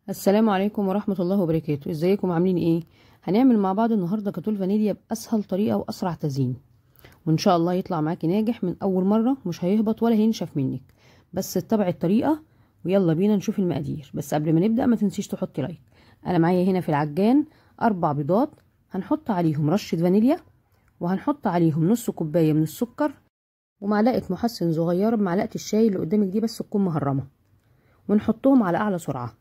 السلام عليكم ورحمة الله وبركاته. ازيكم عاملين ايه؟ هنعمل مع بعض النهاردة جاتوه الفانيليا بأسهل طريقة وأسرع تزيين، وإن شاء الله يطلع معاكي ناجح من أول مرة، مش هيهبط ولا هينشف منك. بس اتبعي الطريقة ويلا بينا نشوف المقادير. بس قبل ما نبدأ ما تنسيش تحطي لايك. أنا معايا هنا في العجان 4 بيضات، هنحط عليهم رشة فانيليا، وهنحط عليهم نص كوباية من السكر، ومعلقة محسن صغيرة بمعلقة الشاي اللي قدامك دي بس تكون مهرمة، ونحطهم على أعلى سرعة.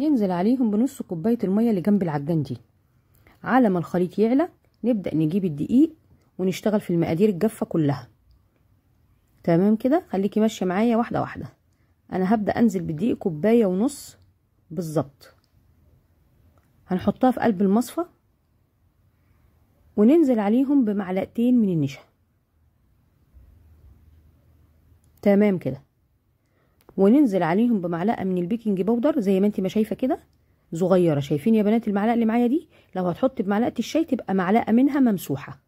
ننزل عليهم بنص كوباية المية اللي جنب العجان دي. على ما الخليط يعلى نبدأ نجيب الدقيق ونشتغل في المقادير الجافة كلها. تمام كده، خليكي ماشية معايا واحدة واحدة. انا هبدأ انزل بالدقيق كوباية ونص بالظبط، هنحطها في قلب المصفى وننزل عليهم بمعلقتين من النشا. تمام كده، وننزل عليهم بمعلقة من البيكنج باودر زي ما انت ما شايفة كده صغيرة. شايفين يا بنات المعلقة اللي معايا دي؟ لو هتحط بمعلقة الشاي تبقى معلقة منها ممسوحة.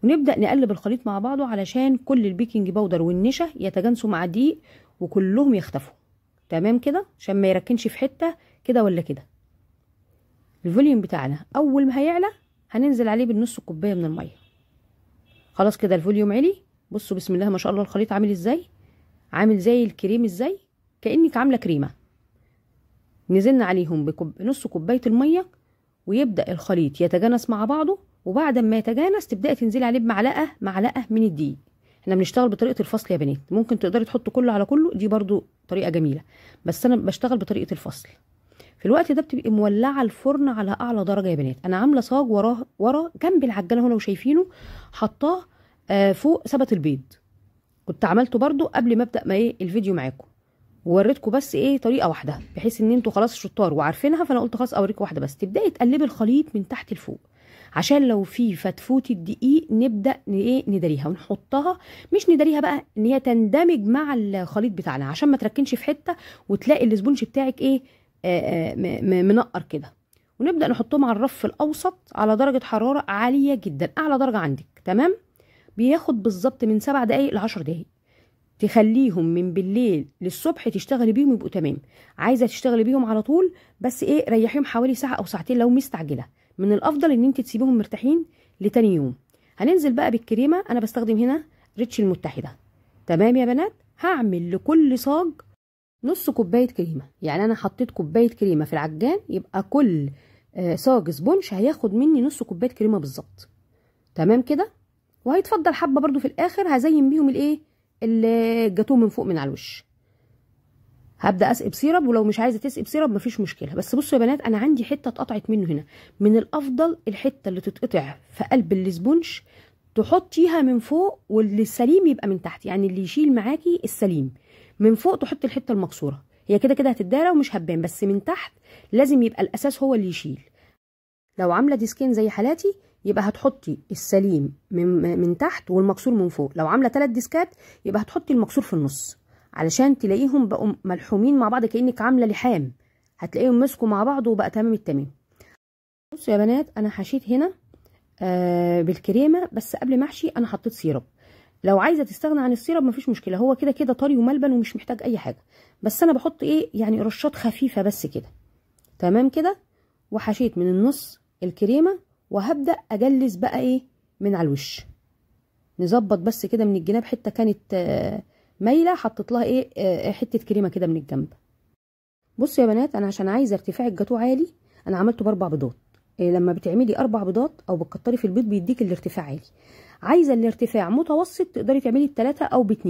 ونبدأ نقلب الخليط مع بعضه علشان كل البيكنج باودر والنشا يتجانسوا مع الدقيق وكلهم يختفوا. تمام كده، عشان ما يركنش في حتة كده ولا كده. الفوليوم بتاعنا اول ما هيعلى هننزل عليه بالنص كوباية من المية. خلاص كده الفوليوم علي. بصوا بسم الله ما شاء الله الخليط عامل ازاي، عامل زي الكريم ازاي، كأنك عاملة كريمة. نزلنا عليهم بنص كوباية المية ويبدأ الخليط يتجانس مع بعضه، وبعد ما يتجانس تبدأي تنزلي عليه بمعلقة من الدقيق. احنا بنشتغل بطريقة الفصل يا بنات، ممكن تقدري تحطوا كله على كله، دي برضو طريقة جميلة، بس انا بشتغل بطريقة الفصل. في الوقت ده بتبقي مولعة الفرن على اعلى درجة يا بنات. انا عاملة صاج ورا جنب العجانة هنا وشايفينه، حطاه فوق سبت البيض. كنت عملته برضو قبل ما ابدأ الفيديو معاكم، ووريتكم بس طريقه واحده بحيث ان انتوا خلاص شطار وعارفينها، فانا قلت خلاص اوريكم واحده بس. تبداي تقلبي الخليط من تحت لفوق عشان لو في فتفوت الدقيق نبدا نداريها ونحطها. مش نداريها بقى، ان هي تندمج مع الخليط بتاعنا عشان ما تركنش في حته وتلاقي الاسبونج بتاعك منقر كده. ونبدا نحطهم على الرف الاوسط على درجه حراره عاليه جدا، اعلى درجه عندك. تمام، بياخد بالظبط من 7 دقايق ل 10 دقايق. تخليهم من بالليل للصبح تشتغلي بيهم يبقوا تمام. عايزه تشتغلي بيهم على طول بس ريحيهم حوالي ساعه او ساعتين لو مستعجله. من الافضل ان انت تسيبيهم مرتاحين لتاني يوم. هننزل بقى بالكريمه، انا بستخدم هنا ريتش المتحده. تمام يا بنات، هعمل لكل صاج نص كوبايه كريمه. يعني انا حطيت كوبايه كريمه في العجان، يبقى كل صاج سبونش هياخد مني نص كوبايه كريمه بالظبط. تمام كده، وهيتفضل حبه برضو في الاخر هزين بيهم الجاتوه من فوق من على الوش. هبدا اسقي بسيرب، ولو مش عايزه تسقي بسيرب مفيش مشكله. بس بصوا يا بنات، انا عندي حته اتقطعت منه هنا. من الافضل الحته اللي تتقطع في قلب الاسبونج تحطيها من فوق، والسليم يبقى من تحت. يعني اللي يشيل معاكي السليم من فوق تحطي الحته المكسوره، هي كده كده هتتدارى ومش هتبان، بس من تحت لازم يبقى الاساس هو اللي يشيل. لو عامله ديسكين زي حالاتي يبقى هتحطي السليم من تحت والمكسور من فوق. لو عامله 3 ديسكات يبقى هتحطي المكسور في النص علشان تلاقيهم بقوا ملحومين مع بعض كأنك عامله لحام، هتلاقيهم مسكوا مع بعض وبقى تمام التمام. بصوا يا بنات، انا حشيت هنا بالكريمه، بس قبل ما احشي انا حطيت سيرب. لو عايزه تستغنى عن السيرب مفيش مشكله، هو كده كده طري وملبن ومش محتاج اي حاجه، بس انا بحط يعني رشات خفيفه بس كده. تمام كده، وحشيت من النص الكريمه، وهبدأ اجلس بقى من على الوش. نظبط بس كده من الجناب، حته كانت مايله حطيت لها حته كريمه كده من الجنب. بصوا يا بنات، انا عشان عايزه ارتفاع الجاتوه عالي انا عملته ب4 بيضات. لما بتعملي 4 بيضات او بتكتري في البيض بيديك الارتفاع عالي. عايزه الارتفاع متوسط تقدري تعملي ب3 او ب2.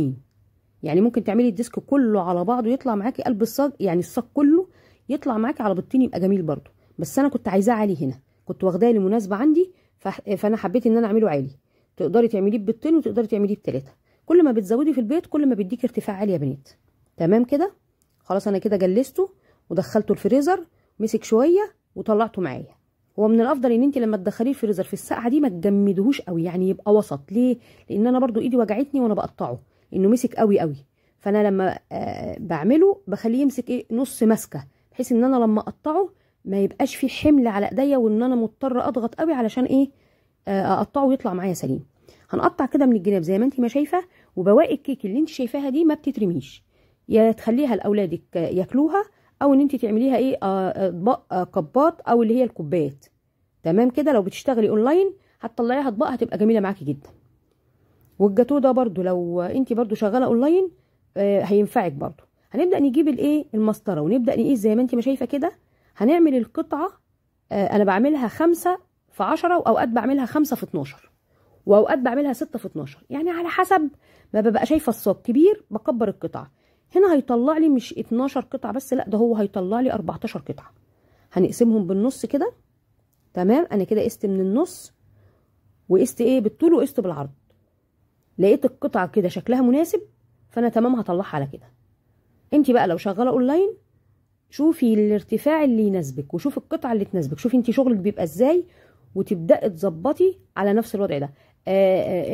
يعني ممكن تعملي الديسك كله على بعضه يطلع معاكي قلب الصاج، يعني الصاج كله يطلع معاكي على بيضتين يبقى جميل برضو. بس انا كنت عايزاه عالي هنا، كنت واخداه لمناسبه عندي، فانا حبيت ان انا اعمله عالي. تقدري تعمليه ب2 وتقدري تعمليه ب3. كل ما بتزودي في البيض كل ما بيديك ارتفاع عالي يا بنات. تمام كده، خلاص انا كده جلسته ودخلته الفريزر، مسك شويه وطلعته معايا. هو من الافضل ان انت لما تدخليه الفريزر في الساعه دي ما تجمدهوش قوي، يعني يبقى وسط. ليه؟ لان انا برضو ايدي وجعتني وانا بقطعه، انه مسك قوي قوي. فانا لما بعمله بخليه يمسك نص ماسكه، بحيث ان انا لما اقطعه ما يبقاش فيه حمل على ايديا، وان انا مضطره اضغط قوي علشان اقطعه ويطلع معايا سليم. هنقطع كده من الجناب زي ما انت ما شايفه، وبواقي الكيك اللي انت شايفاها دي ما بتترميش، يا تخليها لاولادك ياكلوها او ان انت تعمليها ايه اطباق كبات او اللي هي الكوبايات. تمام كده. لو بتشتغلي اونلاين هتطلعيها اطباق هتبقى جميله معاكي جدا. والجاتو ده برضو لو انت برضو شغاله اونلاين هينفعك برضو. هنبدا نجيب الايه المسطره ونبدا نقيس زي ما انت ما شايفه كده. هنعمل القطعه انا بعملها 5 في 10 واوقات بعملها 5 في 12 واوقات بعملها 6 في 12، يعني على حسب ما ببقى شايفه الصاج كبير بكبر القطعه. هنا هيطلع لي مش 12 قطعه بس، لا ده هو هيطلع لي 14 قطعه. هنقسمهم بالنص كده. تمام. انا كده قست من النص وقست ايه بالطول وقست بالعرض. لقيت القطعه كده شكلها مناسب فانا تمام هطلعها على كده. انت بقى لو شغاله اونلاين شوفي الارتفاع اللي يناسبك وشوفي القطعه اللي تناسبك، شوفي انت شغلك بيبقى ازاي وتبداي تظبطي على نفس الوضع ده.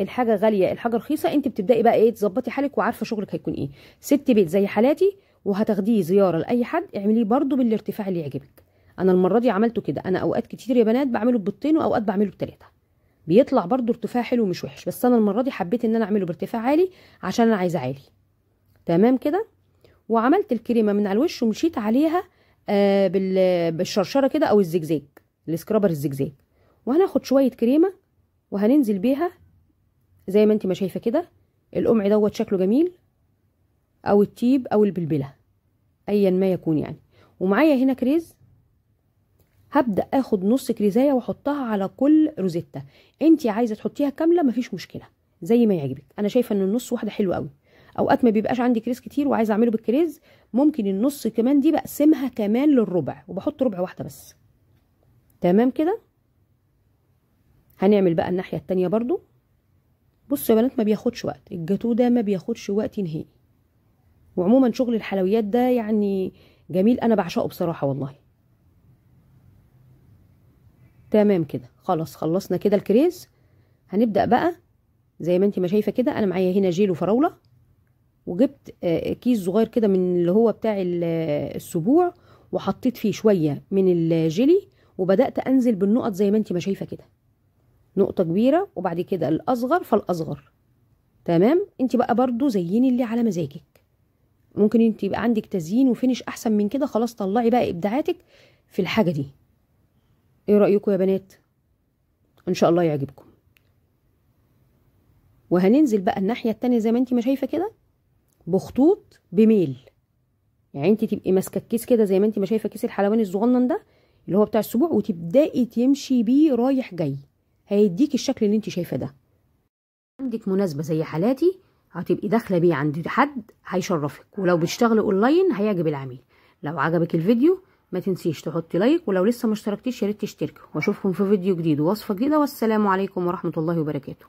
الحاجه غاليه الحاجه رخيصه، انت بتبداي بقى ايه تظبطي حالك وعارفه شغلك هيكون ايه. ست بيت زي حالاتي وهتاخديه زياره لاي حد اعمليه برده بالارتفاع اللي يعجبك. انا المره دي عملته كده. انا اوقات كتير يا بنات بعمله ببيضتين واوقات بعمله ب3، بيطلع برده ارتفاع حلو مش وحش، بس انا المره دي حبيت ان انا اعمله بارتفاع عالي عشان انا عايزه عالي. تمام كده. وعملت الكريمه من على الوش ومشيت عليها بالشرشره كده او الزجزاج السكرابر الزجزاج. وهناخد شويه كريمه وهننزل بيها زي ما انت ما شايفه كده. القمع دوت شكله جميل او التيب او البلبله ايا ما يكون يعني. ومعايا هنا كريز، هبدا اخد نص كريزايه واحطها على كل روزيتا. انت عايزه تحطيها كامله مفيش مشكله زي ما يعجبك. انا شايفه ان النص واحده حلوه قوي. اوقات ما بيبقاش عندي كريز كتير وعايزه اعمله بالكريز، ممكن النص كمان دي بقسمها كمان للربع وبحط ربع واحده بس. تمام كده. هنعمل بقى الناحيه التانيه برضو. بصوا يا بنات ما بياخدش وقت، الجاتو ده ما بياخدش وقت نهائي. وعموما شغل الحلويات ده يعني جميل، انا بعشقه بصراحه والله. تمام كده. خلاص خلصنا كده الكريز. هنبدا بقى زي ما انت ما شايفه كده. انا معايا هنا جيل وفراوله، وجبت كيس صغير كده من اللي هو بتاع السبوع وحطيت فيه شويه من الجيلي وبدات انزل بالنقط زي ما انت ما شايفه كده، نقطه كبيره وبعد كده الاصغر فالاصغر. تمام. انت بقى برضو زيني اللي على مزاجك. ممكن انت يبقى عندك تزيين وفينش احسن من كده، خلاص طلعي بقى ابداعاتك في الحاجه دي. ايه رايكم يا بنات؟ ان شاء الله يعجبكم. وهننزل بقى الناحيه التانيه زي ما انت ما شايفه كده بخطوط بميل. يعني انت تبقي ماسكه الكيس كده زي ما انت ما شايفه كيس الحلواني الصغنن ده اللي هو بتاع السبوع، وتبداي تمشي بيه رايح جاي هيديك الشكل اللي انت شايفه ده. عندك مناسبه زي حالاتي هتبقي داخله بيه عند حد هيشرفك، ولو بتشتغلي اونلاين هيعجب العميل. لو عجبك الفيديو ما تنسيش تحطي لايك، ولو لسه ما اشتركتيش يا ريت تشتركي. واشوفكم في فيديو جديد ووصفه جديده، والسلام عليكم ورحمه الله وبركاته.